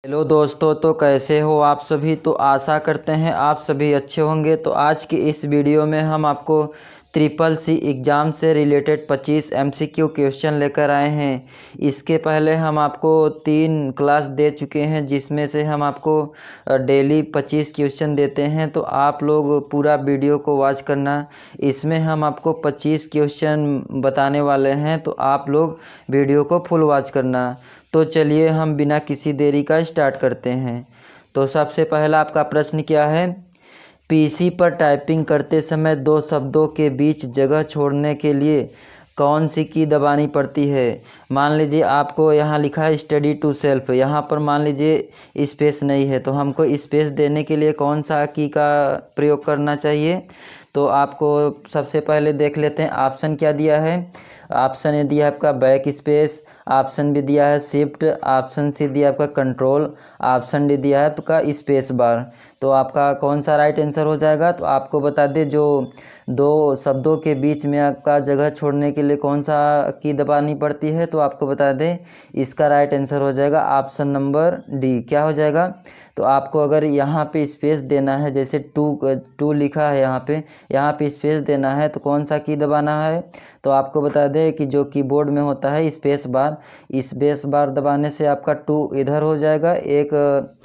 Hello दोस्तों, तो कैसे हो आप सभी। तो आशा करते हैं आप सभी अच्छे होंगे। तो आज की इस वीडियो में हम आपको ट्रिपल सी एग्ज़ाम से रिलेटेड 25 एमसीक्यू क्वेश्चन लेकर आए हैं। इसके पहले हम आपको 3 क्लास दे चुके हैं, जिसमें से हम आपको डेली 25 क्वेश्चन देते हैं। तो आप लोग पूरा वीडियो को वॉच करना। इसमें हम आपको 25 क्वेश्चन बताने वाले हैं, तो आप लोग वीडियो को फुल वॉच करना। तो चलिए हम बिना किसी देरी का स्टार्ट करते हैं। तो सबसे पहला आपका प्रश्न क्या है। पीसी पर टाइपिंग करते समय दो शब्दों के बीच जगह छोड़ने के लिए कौन सी की दबानी पड़ती है। मान लीजिए आपको यहाँ लिखा है स्टडी टू सेल्फ, यहाँ पर मान लीजिए स्पेस नहीं है, तो हमको स्पेस देने के लिए कौन सा की का प्रयोग करना चाहिए। तो आपको सबसे पहले देख लेते हैं ऑप्शन क्या दिया है। ऑप्शन ए दिया है आपका बैक स्पेस, ऑप्शन बी दिया है शिफ्ट, ऑप्शन सी दिया है आपका कंट्रोल, ऑप्शन डी दिया है आपका स्पेस बार। तो आपका कौन सा राइट आंसर हो जाएगा। तो आपको बता दें, जो दो शब्दों के बीच में आपका जगह छोड़ने के लिए कौन सा की दबानी पड़ती है, तो आपको बता दें इसका राइट आंसर हो जाएगा ऑप्शन नंबर डी। क्या हो जाएगा। तो आपको अगर यहाँ पे स्पेस देना है, जैसे टू लिखा है यहाँ पे स्पेस देना है, तो कौन सा की दबाना है। तो आपको बता दें कि जो कीबोर्ड में होता है स्पेस बार दबाने से आपका टू इधर हो जाएगा, एक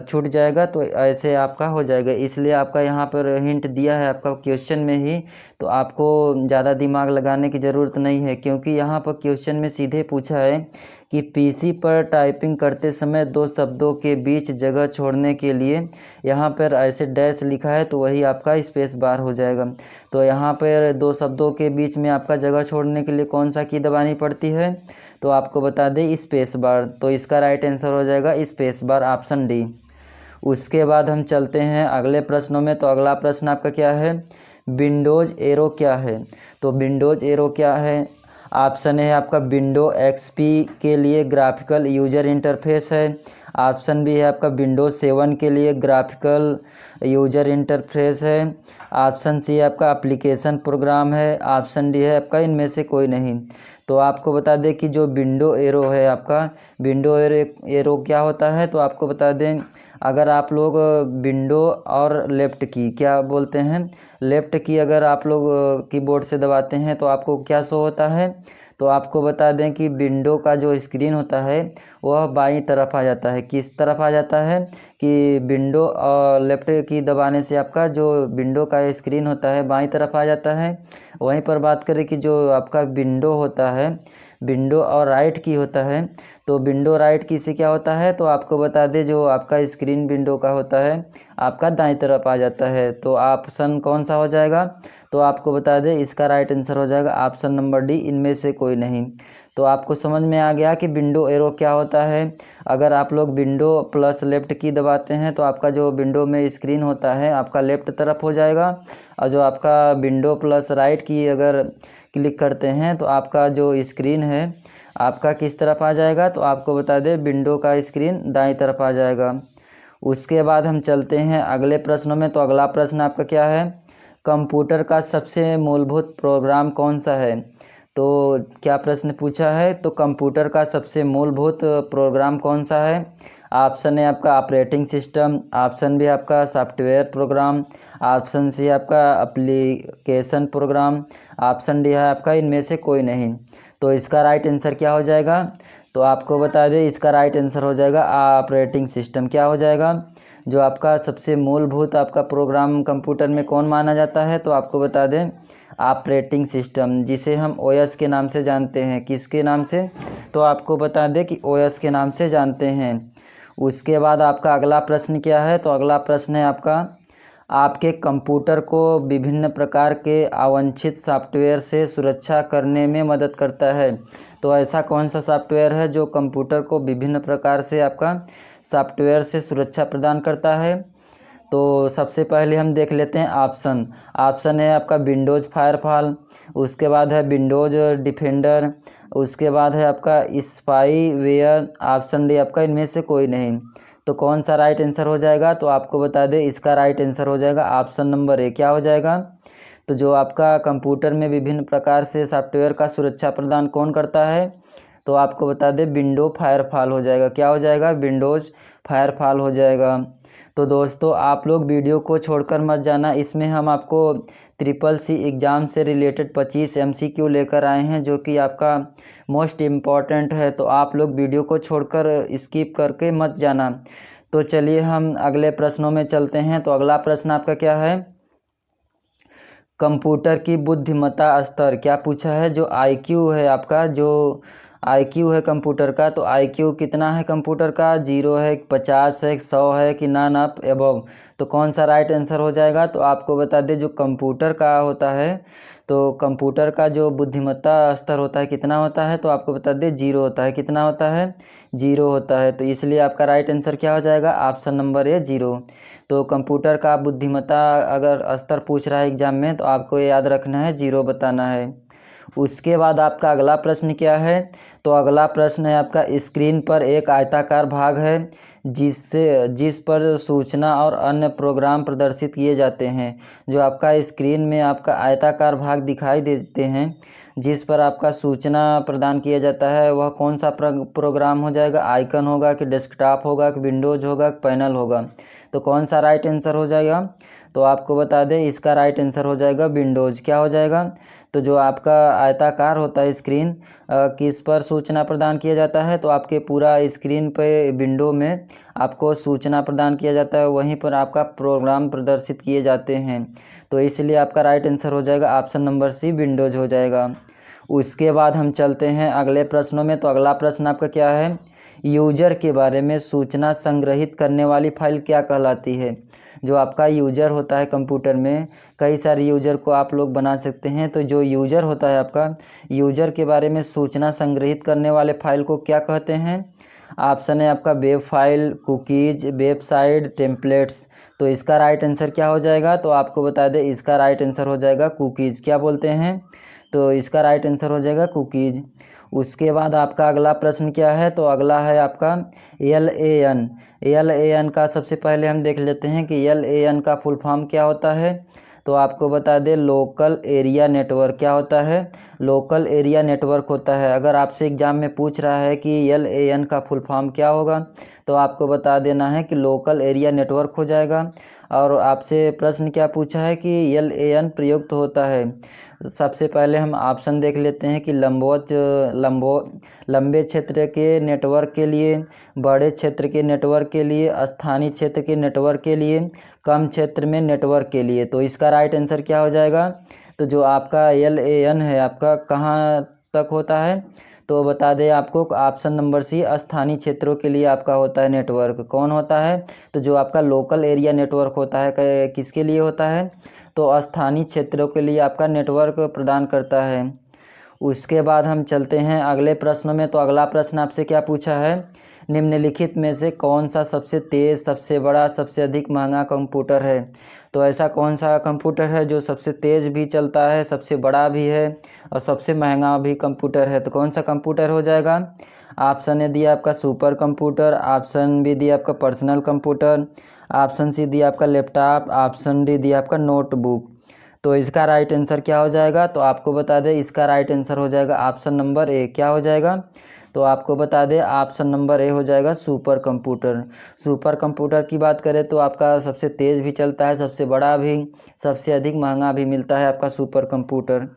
छूट जाएगा, तो ऐसे आपका हो जाएगा। इसलिए आपका यहाँ पर हिंट दिया है आपका क्वेश्चन में ही। तो आपको ज़्यादा दिमाग लगाने की ज़रूरत नहीं है, क्योंकि यहाँ पर क्वेश्चन में सीधे पूछा है कि पीसी पर टाइपिंग करते समय दो शब्दों के बीच जगह छोड़ने के लिए यहाँ पर ऐसे डैश लिखा है, तो वही आपका स्पेस बार हो जाएगा। तो यहाँ पर दो शब्दों के बीच में आपका जगह छोड़ने के लिए कौन सा की दबानी पड़ती है। तो आपको बता दें स्पेस बार। तो इसका राइट आंसर हो जाएगा स्पेस बार, ऑप्शन डी। उसके बाद हम चलते हैं अगले प्रश्नों में। तो अगला प्रश्न आपका क्या है, विंडोज़ एरो क्या है। तो विंडोज़ एरो क्या है। ऑप्शन है आपका विंडो एक्सपी के लिए ग्राफिकल यूजर इंटरफेस है। ऑप्शन बी है आपका विंडोज 7 के लिए ग्राफिकल यूजर इंटरफेस है। ऑप्शन सी है आपका एप्लीकेशन प्रोग्राम है। ऑप्शन डी है आपका इनमें से कोई नहीं। तो आपको बता दें कि जो विंडो एरो है आपका, विंडो एरो क्या होता है। तो आपको बता दें, अगर आप लोग विंडो और लेफ़्ट की क्या बोलते हैं, लेफ़्ट की अगर आप लोग कीबोर्ड से दबाते हैं तो आपको क्या शो होता है। तो आपको बता दें कि विंडो का जो स्क्रीन होता है वह बाईं तरफ आ जाता है। किस तरफ आ जाता है कि विंडो और लेफ़्ट की दबाने से आपका जो विंडो का स्क्रीन होता है बाईं तरफ आ जाता है। वहीं पर बात करें कि जो आपका विंडो होता है, विंडो और राइट की होता है, तो विंडो राइट की से क्या होता है। तो आपको बता दें, जो आपका स्क्रीन विंडो का होता है आपका दाईं तरफ आ जाता है। तो ऑप्शन कौन सा हो जाएगा। तो आपको बता दें इसका राइट आंसर हो जाएगा ऑप्शन नंबर डी, इनमें से कोई नहीं। तो आपको समझ में आ गया कि विंडो एरो क्या होता है। अगर आप लोग विंडो प्लस लेफ़्ट की दबाते हैं तो आपका जो विंडो में स्क्रीन होता है आपका लेफ़्ट तरफ हो जाएगा, और जो आपका विंडो प्लस राइट की अगर क्लिक करते हैं तो आपका जो स्क्रीन है आपका किस तरफ आ जाएगा। तो आपको बता दें विंडो का स्क्रीन दाईं तरफ आ जाएगा। उसके बाद हम चलते हैं अगले प्रश्नों में। तो अगला प्रश्न आपका क्या है, कंप्यूटर का सबसे मूलभूत प्रोग्राम कौन सा है। तो क्या प्रश्न पूछा है, तो कंप्यूटर का सबसे मूलभूत प्रोग्राम कौन सा है। ऑप्शन है आपका ऑपरेटिंग सिस्टम, ऑप्शन भी आपका सॉफ्टवेयर प्रोग्राम, ऑप्शन सी आपका एप्लीकेशन प्रोग्राम, ऑप्शन डी है आपका इनमें से कोई नहीं। तो इसका राइट आंसर क्या हो जाएगा। तो आपको बता दें इसका राइट आंसर हो जाएगा ऑपरेटिंग सिस्टम। क्या हो जाएगा, जो आपका सबसे मूलभूत आपका प्रोग्राम कंप्यूटर में कौन माना जाता है। तो आपको बता दें ऑपरेटिंग सिस्टम, जिसे हम ओएस के नाम से जानते हैं। किसके नाम से। तो आपको बता दें कि ओएस के नाम से जानते हैं। उसके बाद आपका अगला प्रश्न क्या है। तो अगला प्रश्न है आपके कंप्यूटर को विभिन्न प्रकार के अवांछित सॉफ्टवेयर से सुरक्षा करने में मदद करता है। तो ऐसा कौन सा सॉफ्टवेयर है जो कंप्यूटर को विभिन्न प्रकार से आपका सॉफ्टवेयर से सुरक्षा प्रदान करता है। तो सबसे पहले हम देख लेते हैं ऑप्शन है आपका विंडोज़ फायरफॉल, उसके बाद है विंडोज़ डिफेंडर, उसके बाद है आपका स्पाईवेयर, ऑप्शन डी आपका इनमें से कोई नहीं। तो कौन सा राइट आंसर हो जाएगा। तो आपको बता दें इसका राइट आंसर हो जाएगा ऑप्शन नंबर ए। क्या हो जाएगा। तो जो आपका कंप्यूटर में विभिन्न प्रकार से सॉफ्टवेयर का सुरक्षा प्रदान कौन करता है। तो आपको बता दें विंडो फायरफॉल हो जाएगा। क्या हो जाएगा? विंडोज़ फायरफॉल हो जाएगा। तो दोस्तों आप लोग वीडियो को छोड़कर मत जाना, इसमें हम आपको ट्रिपल सी एग्ज़ाम से रिलेटेड 25 MCQ लेकर आए हैं जो कि आपका मोस्ट इम्पॉर्टेंट है। तो आप लोग वीडियो को छोड़कर स्किप करके मत जाना। तो चलिए हम अगले प्रश्नों में चलते हैं। तो अगला प्रश्न आपका क्या है? कंप्यूटर की बुद्धिमत्ता स्तर क्या पूछा है? जो IQ है आपका, जो IQ है कंप्यूटर का, तो IQ कितना है कंप्यूटर का? 0 है, 50 है, 100 है कि नॉन ऑफ एबव? तो कौन सा राइट आंसर हो जाएगा? तो आपको बता दें जो कंप्यूटर का होता है, तो कंप्यूटर का जो बुद्धिमत्ता स्तर होता है कितना होता है? तो आपको बता दें 0 होता है। कितना होता है? 0 होता है। तो इसलिए आपका राइट आंसर क्या हो जाएगा? Option number A 0। तो कंप्यूटर का बुद्धिमत्ता अगर स्तर पूछ रहा है एग्जाम में तो आपको ये याद रखना है 0 बताना है। उसके बाद आपका अगला प्रश्न क्या है? तो अगला प्रश्न है आपका स्क्रीन पर एक आयताकार भाग है जिस पर सूचना और अन्य प्रोग्राम प्रदर्शित किए जाते हैं। जो आपका स्क्रीन में आपका आयताकार भाग दिखाई देते हैं जिस पर आपका सूचना प्रदान किया जाता है, वह कौन सा प्रोग्राम हो जाएगा? आइकन होगा कि डेस्कटॉप होगा कि विंडोज होगा कि पैनल होगा? तो कौन सा राइट आंसर हो जाएगा? तो आपको बता दें इसका राइट आंसर हो जाएगा विंडोज़। क्या हो जाएगा? तो जो आपका आयताकार होता है स्क्रीन, किस पर सूचना प्रदान किया जाता है? तो आपके पूरा स्क्रीन पे विंडो में आपको सूचना प्रदान किया जाता है, वहीं पर आपका प्रोग्राम प्रदर्शित किए जाते हैं। तो इसलिए आपका राइट आंसर हो जाएगा ऑप्शन नंबर सी विंडोज़ हो जाएगा। उसके बाद हम चलते हैं अगले प्रश्नों में। तो अगला प्रश्न आपका क्या है? यूजर के बारे में सूचना संग्रहित करने वाली फाइल क्या कहलाती है? जो आपका यूजर होता है कंप्यूटर में, कई सारे यूजर को आप लोग बना सकते हैं। तो जो यूजर होता है आपका, यूजर के बारे में सूचना संग्रहित करने वाले फाइल को क्या कहते हैं? ऑप्शन है आपका web file, cookies, website, templates. तो इसका राइट आंसर क्या हो जाएगा? तो आपको बता दें इसका राइट आंसर हो जाएगा कुकीज़। क्या बोलते हैं? तो इसका राइट आंसर हो जाएगा कुकीज़। उसके बाद आपका अगला प्रश्न क्या है? तो अगला है आपका LAN। LAN का सबसे पहले हम देख लेते हैं कि LAN का फुल फॉर्म क्या होता है। तो आपको बता दें लोकल एरिया नेटवर्क। क्या होता है? लोकल एरिया नेटवर्क होता है। अगर आपसे एग्जाम में पूछ रहा है कि LAN का फुल फॉर्म क्या होगा, तो आपको बता देना है कि लोकल एरिया नेटवर्क हो जाएगा। और आपसे प्रश्न क्या पूछा है कि LAN प्रयुक्त होता है। सबसे पहले हम ऑप्शन देख लेते हैं कि लंबे क्षेत्र के नेटवर्क के लिए, बड़े क्षेत्र के नेटवर्क के लिए, स्थानीय क्षेत्र के नेटवर्क के लिए, कम क्षेत्र में नेटवर्क के लिए। तो इसका राइट आंसर क्या हो जाएगा? तो जो आपका LAN है आपका कहाँ तक होता है? तो बता दें आपको ऑप्शन नंबर सी स्थानीय क्षेत्रों के लिए आपका होता है नेटवर्क। कौन होता है? तो जो आपका लोकल एरिया नेटवर्क होता है किसके लिए होता है? तो स्थानीय क्षेत्रों के लिए आपका नेटवर्क प्रदान करता है। उसके बाद हम चलते हैं अगले प्रश्नों में। तो अगला प्रश्न आपसे क्या पूछा है? निम्नलिखित में से कौन सा सबसे तेज़, सबसे बड़ा, सबसे अधिक महंगा कंप्यूटर है? तो ऐसा कौन सा कंप्यूटर है जो सबसे तेज़ भी चलता है, सबसे बड़ा भी है और सबसे महंगा भी कंप्यूटर है? तो कौन सा कंप्यूटर हो जाएगा? ऑप्शन ए दिया आपका सुपर कंप्यूटर, ऑप्शन बी दिया आपका पर्सनल कंप्यूटर, ऑप्शन सी दिया आपका लैपटॉप, ऑप्शन डी दिया आपका नोटबुक। तो इसका राइट आंसर क्या हो जाएगा? तो आपको बता दें इसका राइट आंसर हो जाएगा ऑप्शन नंबर ए। क्या हो जाएगा? तो आपको बता दें ऑप्शन नंबर ए हो जाएगा सुपर कंप्यूटर। सुपर कंप्यूटर की बात करें तो आपका सबसे तेज़ भी चलता है, सबसे बड़ा भी, सबसे अधिक महंगा भी मिलता है आपका सुपर कंप्यूटर।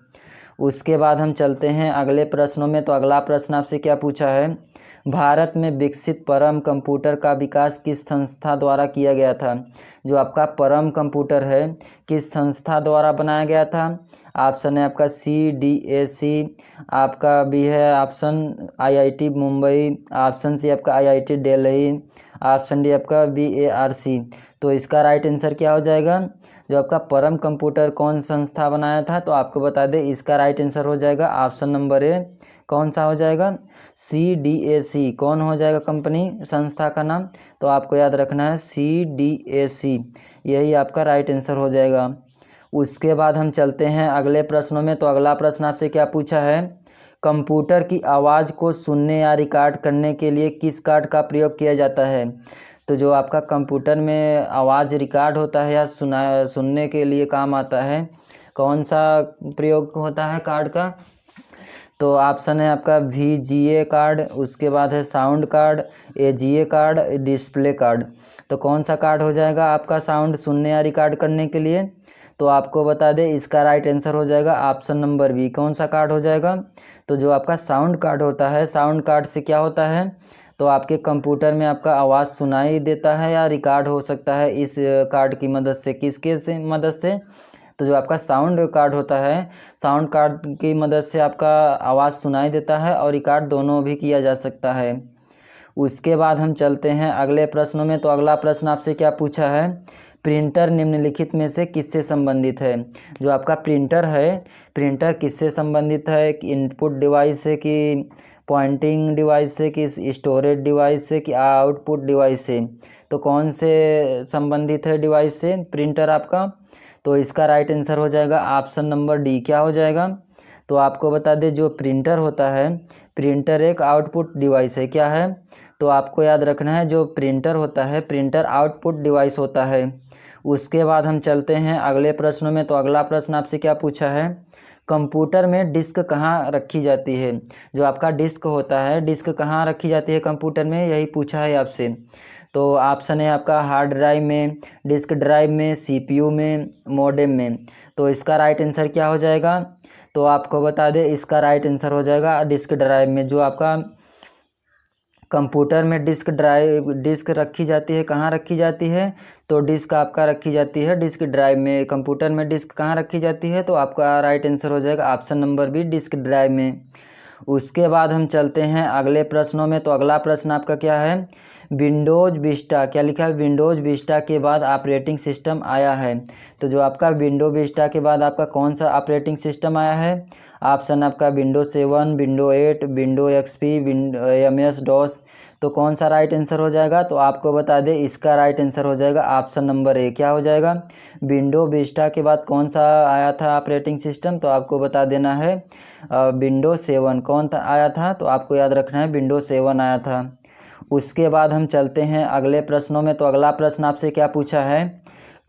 उसके बाद हम चलते हैं अगले प्रश्नों में। तो अगला प्रश्न आपसे क्या पूछा है? भारत में विकसित परम कंप्यूटर का विकास किस संस्था द्वारा किया गया था? जो आपका परम कंप्यूटर है किस संस्था द्वारा बनाया गया था? ऑप्शन है आपका CDAC, आपका भी है option IIT Mumbai, option C आपका IIT दिल्ली, ऑप्शन डी आपका BARC। तो इसका राइट आंसर क्या हो जाएगा? जो आपका परम कंप्यूटर कौन संस्था बनाया था? तो आपको बता दें इसका राइट आंसर हो जाएगा ऑप्शन नंबर ए। कौन सा हो जाएगा? CDAC। कौन हो जाएगा कंपनी, संस्था का नाम? तो आपको याद रखना है CDAC, यही आपका राइट आंसर हो जाएगा। उसके बाद हम चलते हैं अगले प्रश्नों में। तो अगला प्रश्न आपसे क्या पूछा है? कंप्यूटर की आवाज़ को सुनने या रिकॉर्ड करने के लिए किस कार्ड का प्रयोग किया जाता है? तो जो आपका कंप्यूटर में आवाज़ रिकॉर्ड होता है या सुनने के लिए काम आता है, कौन सा प्रयोग होता है कार्ड का? तो ऑप्शन है आपका VGA कार्ड, उसके बाद है sound card, AGA card, display card. तो कौन सा कार्ड हो जाएगा आपका साउंड सुनने या रिकॉर्ड करने के लिए? तो आपको बता दें इसका राइट आंसर हो जाएगा ऑप्शन नंबर बी। कौन सा कार्ड हो जाएगा? तो जो आपका साउंड कार्ड होता है, साउंड कार्ड से क्या होता है, तो आपके कंप्यूटर में आपका आवाज़ सुनाई देता है या रिकॉर्ड हो सकता है इस कार्ड की मदद से। किसके से मदद से? तो जो आपका साउंड कार्ड होता है, साउंड कार्ड की मदद से आपका आवाज़ सुनाई देता है और रिकॉर्ड दोनों भी किया जा सकता है। उसके बाद हम चलते हैं अगले प्रश्नों में। तो अगला प्रश्न आपसे क्या पूछा है, प्रिंटर निम्नलिखित में से किससे संबंधित है? जो आपका प्रिंटर है, प्रिंटर किससे संबंधित है? कि इनपुट डिवाइस से, कि पॉइंटिंग डिवाइस से, कि स्टोरेज डिवाइस से, कि आउटपुट डिवाइस से? तो कौन से संबंधित है डिवाइस से प्रिंटर आपका? तो इसका राइट आंसर हो जाएगा ऑप्शन नंबर डी। क्या हो जाएगा? तो आपको बता दें जो प्रिंटर होता है, प्रिंटर एक आउटपुट डिवाइस है। क्या है? तो आपको याद रखना है जो प्रिंटर होता है, प्रिंटर आउटपुट डिवाइस होता है। उसके बाद हम चलते हैं अगले प्रश्नों में। तो अगला प्रश्न आपसे क्या पूछा है, कंप्यूटर में डिस्क कहाँ रखी जाती है? जो आपका डिस्क होता है, डिस्क कहाँ रखी जाती है कंप्यूटर में, यही पूछा है आपसे। तो ऑप्शन है आपका हार्ड ड्राइव में, डिस्क ड्राइव में, CPU में, मॉडेम में। तो इसका राइट आंसर क्या हो जाएगा? तो आपको बता दें इसका राइट आंसर हो जाएगा डिस्क ड्राइव में। जो आपका कंप्यूटर में डिस्क रखी जाती है, कहाँ रखी जाती है? तो डिस्क आपका रखी जाती है डिस्क ड्राइव में। कंप्यूटर में डिस्क कहाँ रखी जाती है? तो आपका राइट आंसर हो जाएगा option number B, disk drive में। उसके बाद हम चलते हैं अगले प्रश्नों में। तो अगला प्रश्न आपका क्या है, विंडोज़ विस्टा, क्या लिखा है, विंडोज़ विस्टा के बाद ऑपरेटिंग सिस्टम आया है। तो जो आपका विंडो विस्टा के बाद आपका कौन सा ऑपरेटिंग सिस्टम आया है? ऑप्शन आपका window 7, window 8, window XP, MS DOS। तो कौन सा राइट आंसर हो जाएगा? तो आपको बता दें इसका राइट आंसर हो जाएगा ऑप्शन नंबर ए। क्या हो जाएगा? विंडो विस्टा के बाद कौन सा आया था ऑपरेटिंग सिस्टम? तो आपको बता देना है विंडो 7 कौन था आया था? तो आपको याद रखना है विंडो 7 आया था। उसके बाद हम चलते हैं अगले प्रश्नों में। तो अगला प्रश्न आपसे क्या पूछा है,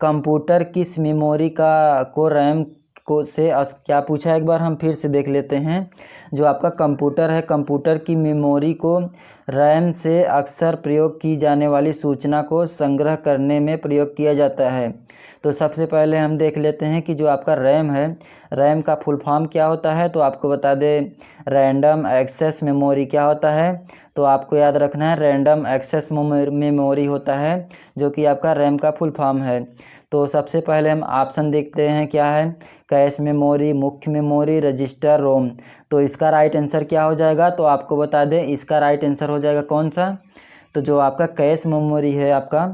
कंप्यूटर किस मेमोरी को रैम को से क्या पूछा है, एक बार हम फिर से देख लेते हैं। जो आपका कंप्यूटर है, कंप्यूटर की मेमोरी को रैम से अक्सर प्रयोग की जाने वाली सूचना को संग्रह करने में प्रयोग किया जाता है। तो सबसे पहले हम देख लेते हैं कि जो आपका रैम है, रैम का फुल फॉर्म क्या होता है? तो आपको बता दें रैंडम एक्सेस मेमोरी। क्या होता है? तो आपको याद रखना है रैंडम एक्सेस मेमोरी होता है, जो कि आपका रैम का फुल फॉर्म है। तो सबसे पहले हम ऑप्शन देखते हैं क्या है, कैश मेमोरी, मुख्य मेमोरी, रजिस्टर, रोम। तो इसका राइट आंसर क्या हो जाएगा? तो आपको बता दें इसका राइट आंसर हो जाएगा कौन सा? तो जो आपका कैश मेमोरी है आपका,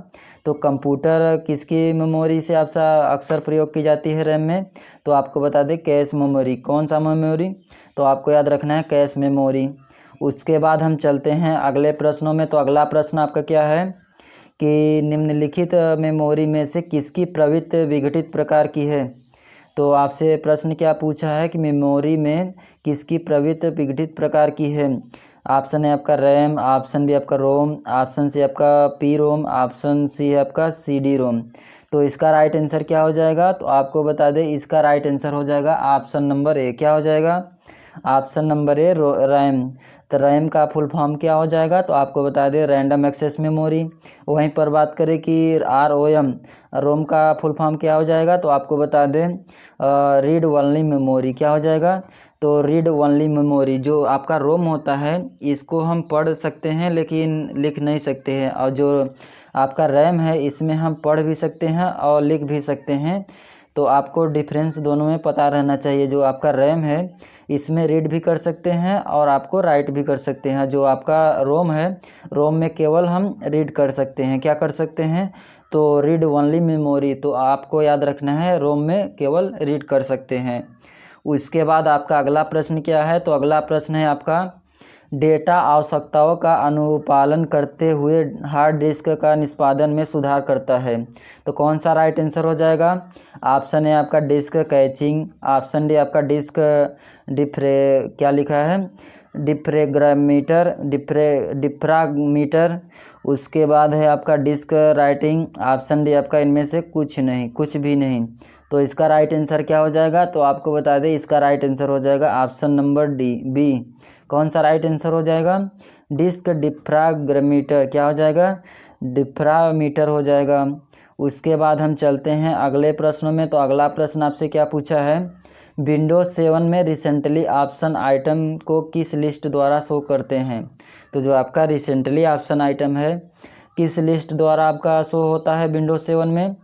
तो कंप्यूटर किसकी मेमोरी से आपका अक्सर प्रयोग की जाती है रैम में? तो आपको बता दें कैश मेमोरी। कौन सा मेमोरी? तो आपको याद रखना है कैश मेमोरी। उसके बाद हम चलते हैं अगले प्रश्नों में। तो अगला प्रश्न आपका क्या है कि निम्नलिखित मेमोरी में से किसकी प्रवृत्ति विघटित प्रकार की है? तो आपसे प्रश्न क्या पूछा है कि मेमोरी में किसकी प्रवृत्ति विघटित प्रकार की है? ऑप्शन है आपका रैम, ऑप्शन बी आपका रोम, ऑप्शन सी आपका पी रोम, ऑप्शन सी है आपका CD रोम। तो इसका राइट आंसर क्या हो जाएगा? तो आपको बता दें इसका राइट आंसर हो जाएगा ऑप्शन नंबर ए। क्या हो जाएगा? Option number A RAM. तो रैम का फुल फॉर्म क्या हो जाएगा? तो आपको बता दें रैंडम एक्सेस मेमोरी। वहीं पर बात करें कि ROM, रोम का फुल फॉर्म क्या हो जाएगा? तो आपको बता दें रीड ओनली मेमोरी। क्या हो जाएगा? तो रीड ओनली मेमोरी। जो आपका रोम होता है इसको हम पढ़ सकते हैं लेकिन लिख नहीं सकते हैं, और जो आपका रैम है इसमें हम पढ़ भी सकते हैं और लिख भी सकते हैं। तो आपको डिफरेंस दोनों में पता रहना चाहिए। जो आपका रैम है इसमें रीड भी कर सकते हैं और आपको राइट भी कर सकते हैं। जो आपका रोम है, रोम में केवल हम रीड कर सकते हैं। क्या कर सकते हैं? तो रीड ओनली मेमोरी। तो आपको याद रखना है रोम में केवल रीड कर सकते हैं। उसके बाद आपका अगला प्रश्न क्या है? तो अगला प्रश्न है आपका डेटा आवश्यकताओं का अनुपालन करते हुए हार्ड डिस्क का निष्पादन में सुधार करता है। तो कौन सा राइट आंसर हो जाएगा? ऑप्शन है आपका डिस्क कैचिंग, ऑप्शन डी आपका डिस्क क्या लिखा है, डिफ्राग्मीटर, उसके बाद है आपका डिस्क राइटिंग। ऑप्शन डी आपका इनमें से कुछ नहीं, कुछ भी नहीं। तो इसका राइट आंसर क्या हो जाएगा, तो आपको बता दें इसका राइट आंसर हो जाएगा ऑप्शन नंबर डी बी। कौन सा राइट आंसर हो जाएगा, डिस्क डिफ्राग्मीटर, क्या हो जाएगा, डिफ्रामीटर हो जाएगा। उसके बाद हम चलते हैं अगले प्रश्नों में। तो अगला प्रश्न आपसे क्या पूछा है, विंडोज़ 7 में रिसेंटली ऑप्शन आइटम को किस लिस्ट द्वारा शो करते हैं। तो जो आपका रिसेंटली ऑप्शन आइटम है किस लिस्ट द्वारा आपका शो होता है विंडोज़ 7 में।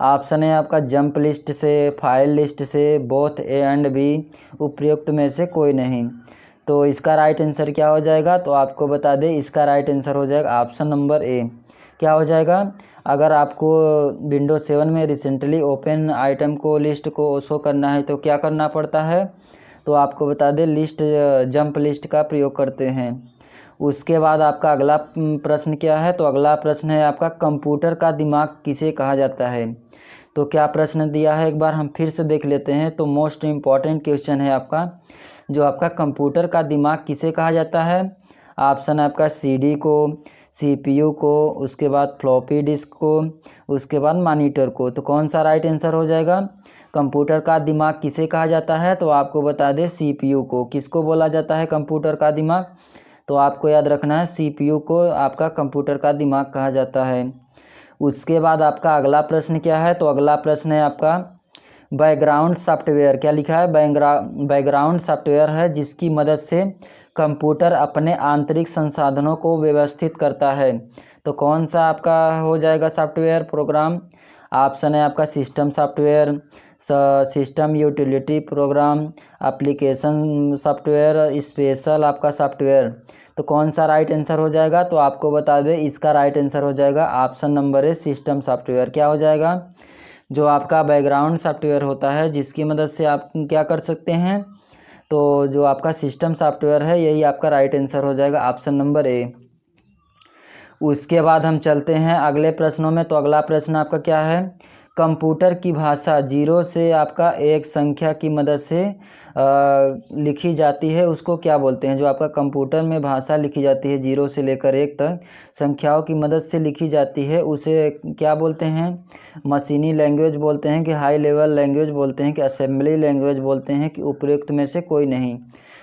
ऑप्शन है आपका जंप लिस्ट से, फाइल लिस्ट से, बोथ ए एंड बी, उपयुक्त में से कोई नहीं। तो इसका राइट आंसर क्या हो जाएगा, तो आपको बता दें इसका राइट आंसर हो जाएगा ऑप्शन नंबर ए। क्या हो जाएगा, अगर आपको विंडोज़ 7 में रिसेंटली ओपन आइटम को लिस्ट को शो करना है तो क्या करना पड़ता है, तो आपको बता दें लिस्ट जंप लिस्ट का प्रयोग करते हैं। उसके बाद आपका अगला प्रश्न क्या है, तो अगला प्रश्न है आपका कंप्यूटर का दिमाग किसे कहा जाता है। तो क्या प्रश्न दिया है एक बार हम फिर से देख लेते हैं। तो मोस्ट इम्पॉर्टेंट क्वेश्चन है आपका, जो आपका कंप्यूटर का दिमाग किसे कहा जाता है। ऑप्शन है आपका सीडी को, सीपीयू को, उसके बाद फ्लॉपी डिस्क को, उसके बाद मॉनिटर को। तो कौन सा राइट आंसर हो जाएगा, कंप्यूटर का दिमाग किसे कहा जाता है, तो आपको बता दें सीपीयू को। किसको बोला जाता है कंप्यूटर का दिमाग, तो आपको याद रखना है सीपीयू को आपका कंप्यूटर का दिमाग कहा जाता है। उसके बाद आपका अगला प्रश्न क्या है, तो अगला प्रश्न है आपका बैकग्राउंड सॉफ्टवेयर। क्या लिखा है, बैकग्राउंड सॉफ्टवेयर है जिसकी मदद से कंप्यूटर अपने आंतरिक संसाधनों को व्यवस्थित करता है। तो कौन सा आपका हो जाएगा सॉफ्टवेयर प्रोग्राम। ऑप्शन है आपका system software, system utility programme, application software, special आपका सॉफ्टवेयर। तो कौन सा राइट आंसर हो जाएगा, तो आपको बता दें इसका राइट आंसर हो जाएगा option number A system software. क्या हो जाएगा, जो आपका बैकग्राउंड सॉफ्टवेयर होता है जिसकी मदद से आप क्या कर सकते हैं, तो जो आपका सिस्टम सॉफ्टवेयर है यही आपका राइट आंसर हो जाएगा ऑप्शन नंबर ए। उसके बाद हम चलते हैं अगले प्रश्नों में। तो अगला प्रश्न आपका क्या है, कंप्यूटर की भाषा जीरो से आपका एक संख्या की मदद से लिखी जाती है उसको क्या बोलते हैं। जो आपका कंप्यूटर में भाषा लिखी जाती है जीरो से लेकर एक तक संख्याओं की मदद से लिखी जाती है उसे क्या बोलते हैं, मशीनी लैंग्वेज बोलते हैं कि हाई लेवल लैंग्वेज बोलते हैं कि असेंबली लैंग्वेज बोलते हैं कि उपयुक्त में से कोई नहीं।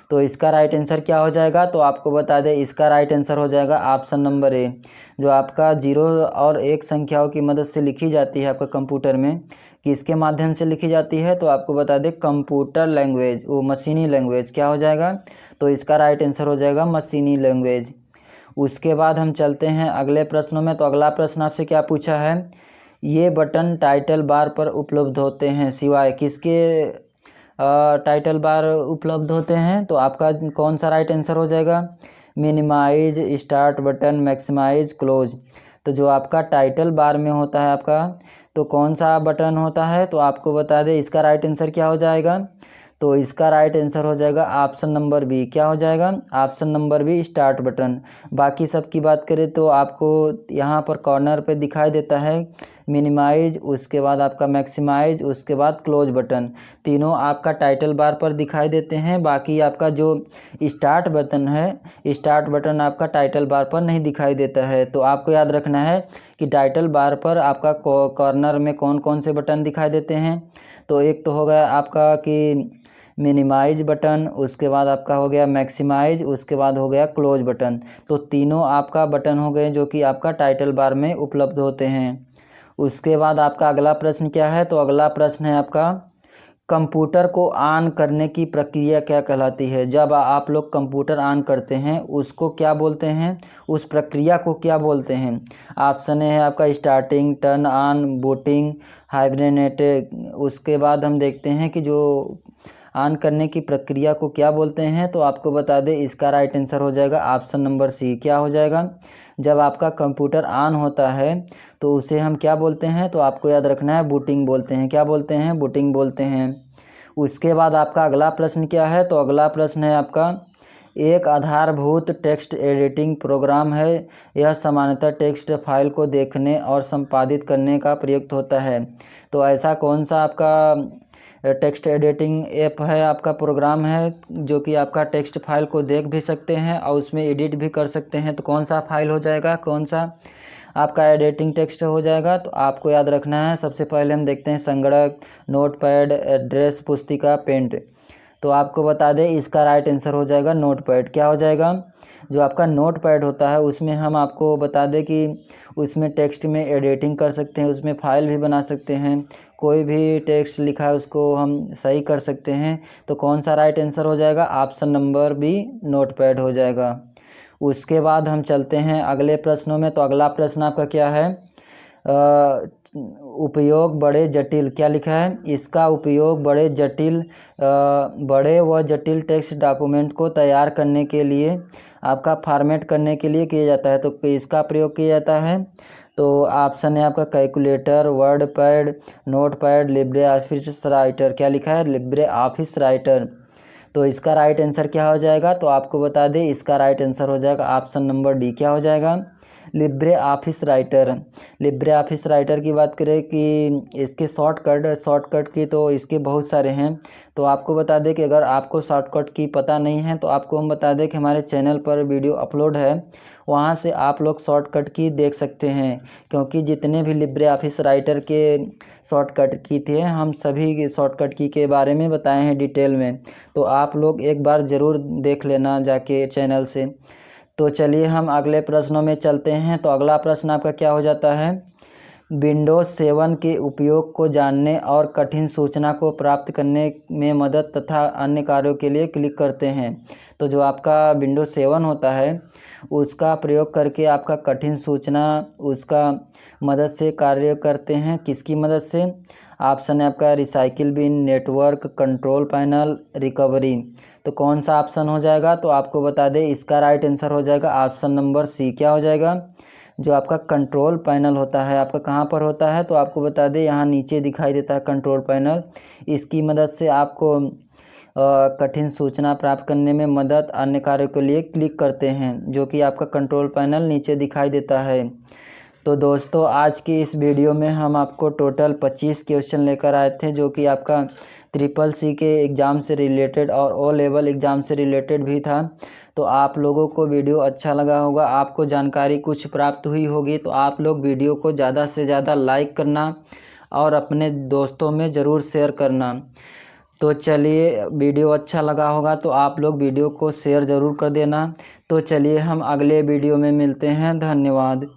तो इसका राइट आंसर क्या हो जाएगा, तो आपको बता दें इसका राइट आंसर हो जाएगा ऑप्शन नंबर ए। जो आपका जीरो और एक संख्याओं की मदद से लिखी जाती है आपका कंप्यूटर में, किसके माध्यम से लिखी जाती है, तो आपको बता दें कंप्यूटर लैंग्वेज, वो मशीनी लैंग्वेज क्या हो जाएगा, तो इसका राइट आंसर हो जाएगा मशीनी लैंग्वेज। उसके बाद हम चलते हैं अगले प्रश्नों में। तो अगला प्रश्न आपसे क्या पूछा है, ये बटन टाइटल बार पर उपलब्ध होते हैं सिवाय किसके टाइटल बार उपलब्ध होते हैं। तो आपका कौन सा राइट आंसर हो जाएगा, minimise, start button, maximise, close. तो जो आपका टाइटल बार में होता है आपका, तो कौन सा बटन होता है, तो आपको बता दें इसका राइट आंसर क्या हो जाएगा, तो इसका राइट आंसर हो जाएगा ऑप्शन नंबर बी। क्या हो जाएगा, option number B start button. बाकी सब की बात करें तो आपको यहाँ पर कॉर्नर पे दिखाई देता है मिनिमाइज, उसके बाद आपका मैक्सिमाइज, उसके बाद क्लोज बटन, तीनों आपका टाइटल बार पर दिखाई देते हैं। बाकी आपका जो स्टार्ट बटन है, स्टार्ट बटन आपका टाइटल बार पर नहीं दिखाई देता है। तो आपको याद रखना है कि टाइटल बार पर आपका कॉर्नर में कौन कौन से बटन दिखाई देते हैं। तो एक तो हो गया आपका कि मिनिमाइज बटन, उसके बाद आपका हो गया मैक्सिमाइज, उसके बाद हो गया क्लोज बटन। तो तीनों आपका बटन हो गए जो कि आपका टाइटल बार में उपलब्ध होते हैं। उसके बाद आपका अगला प्रश्न क्या है, तो अगला प्रश्न है आपका कंप्यूटर को ऑन करने की प्रक्रिया क्या कहलाती है। जब आप लोग कंप्यूटर ऑन करते हैं उसको क्या बोलते हैं, उस प्रक्रिया को क्या बोलते हैं। ऑप्शन है आपका स्टार्टिंग, टर्न ऑन, बूटिंग, हाइब्रेनेट। उसके बाद हम देखते हैं कि जो ऑन करने की प्रक्रिया को क्या बोलते हैं, तो आपको बता दें इसका राइट आंसर हो जाएगा ऑप्शन नंबर सी। क्या हो जाएगा, जब आपका कंप्यूटर ऑन होता है तो उसे हम क्या बोलते हैं, तो आपको याद रखना है बूटिंग बोलते हैं। क्या बोलते हैं, बूटिंग बोलते हैं। उसके बाद आपका अगला प्रश्न क्या है, तो अगला प्रश्न है आपका एक आधारभूत टेक्स्ट एडिटिंग प्रोग्राम है। यह सामान्यतः टेक्स्ट फाइल को देखने और संपादित करने का प्रयुक्त होता है। तो ऐसा कौन सा आपका टेक्स्ट एडिटिंग ऐप है, आपका प्रोग्राम है जो कि आपका टेक्स्ट फाइल को देख भी सकते हैं और उसमें एडिट भी कर सकते हैं। तो कौन सा फाइल हो जाएगा, कौन सा आपका एडिटिंग टेक्स्ट हो जाएगा, तो आपको याद रखना है। सबसे पहले हम देखते हैं संगणक, नोटपैड, एड्रेस, पुस्तिका, पेंट। तो आपको बता दें इसका राइट आंसर हो जाएगा नोटपैड। क्या हो जाएगा, जो आपका नोटपैड होता है उसमें हम आपको बता दें कि उसमें टेक्स्ट में एडिटिंग कर सकते हैं, उसमें फाइल भी बना सकते हैं, कोई भी टेक्स्ट लिखा है उसको हम सही कर सकते हैं। तो कौन सा राइट आंसर हो जाएगा, ऑप्शन नंबर बी नोटपैड हो जाएगा। उसके बाद हम चलते हैं अगले प्रश्नों में। तो अगला प्रश्न आपका क्या है, उपयोग बड़े जटिल, क्या लिखा है, इसका उपयोग बड़े व जटिल टेक्स्ट डॉक्यूमेंट को तैयार करने के लिए, आपका फॉर्मेट करने के लिए किया जाता है। तो इसका प्रयोग किया जाता है, तो ऑप्शन है आपका calculator, word pad, note pad, Libre office writer. क्या लिखा है, लिब्रे ऑफिस राइटर। तो इसका राइट आंसर क्या हो जाएगा, तो आपको बता दें इसका राइट आंसर हो जाएगा ऑप्शन नंबर डी। क्या हो जाएगा, Libre office writer. Libre office writer की बात करें कि इसके शॉर्टकट की तो इसके बहुत सारे हैं। तो आपको बता दें कि अगर आपको शॉर्टकट की पता नहीं है तो आपको हम बता दें कि हमारे चैनल पर वीडियो अपलोड है, वहाँ से आप लोग शॉर्टकट की देख सकते हैं। क्योंकि जितने भी लिब्रे ऑफिस राइटर के शॉर्टकट की थे हम सभी शॉर्टकट की के बारे में बताए हैं डिटेल में। तो आप लोग एक बार ज़रूर देख लेना जाके चैनल से। तो चलिए हम अगले प्रश्नों में चलते हैं। तो अगला प्रश्न आपका क्या हो जाता है, विंडोज़ 7 के उपयोग को जानने और कठिन सूचना को प्राप्त करने में मदद तथा अन्य कार्यों के लिए क्लिक करते हैं। तो जो आपका विंडोज़ 7 होता है उसका प्रयोग करके आपका कठिन सूचना उसका मदद से कार्य करते हैं। किसकी मदद से, ऑप्शन है आपका recycle bin, network, control panel, recovery. तो कौन सा ऑप्शन हो जाएगा, तो आपको बता दें इसका राइट आंसर हो जाएगा ऑप्शन नंबर सी। क्या हो जाएगा, जो आपका कंट्रोल पैनल होता है आपका कहाँ पर होता है, तो आपको बता दें यहाँ नीचे दिखाई देता है कंट्रोल पैनल। इसकी मदद से आपको कठिन सूचना प्राप्त करने में मदद, अन्य कार्यों के लिए क्लिक करते हैं, जो कि आपका कंट्रोल पैनल नीचे दिखाई देता है। तो दोस्तों आज की इस वीडियो में हम आपको टोटल 25 क्वेश्चन लेकर आए थे, जो कि आपका CCC के एग्ज़ाम से रिलेटेड और ओ लेवल एग्ज़ाम से रिलेटेड भी था। तो आप लोगों को वीडियो अच्छा लगा होगा, आपको जानकारी कुछ प्राप्त हुई होगी। तो आप लोग वीडियो को ज़्यादा से ज़्यादा लाइक करना और अपने दोस्तों में ज़रूर शेयर करना। तो चलिए वीडियो अच्छा लगा होगा तो आप लोग वीडियो को शेयर ज़रूर कर देना। तो चलिए हम अगले वीडियो में मिलते हैं, धन्यवाद।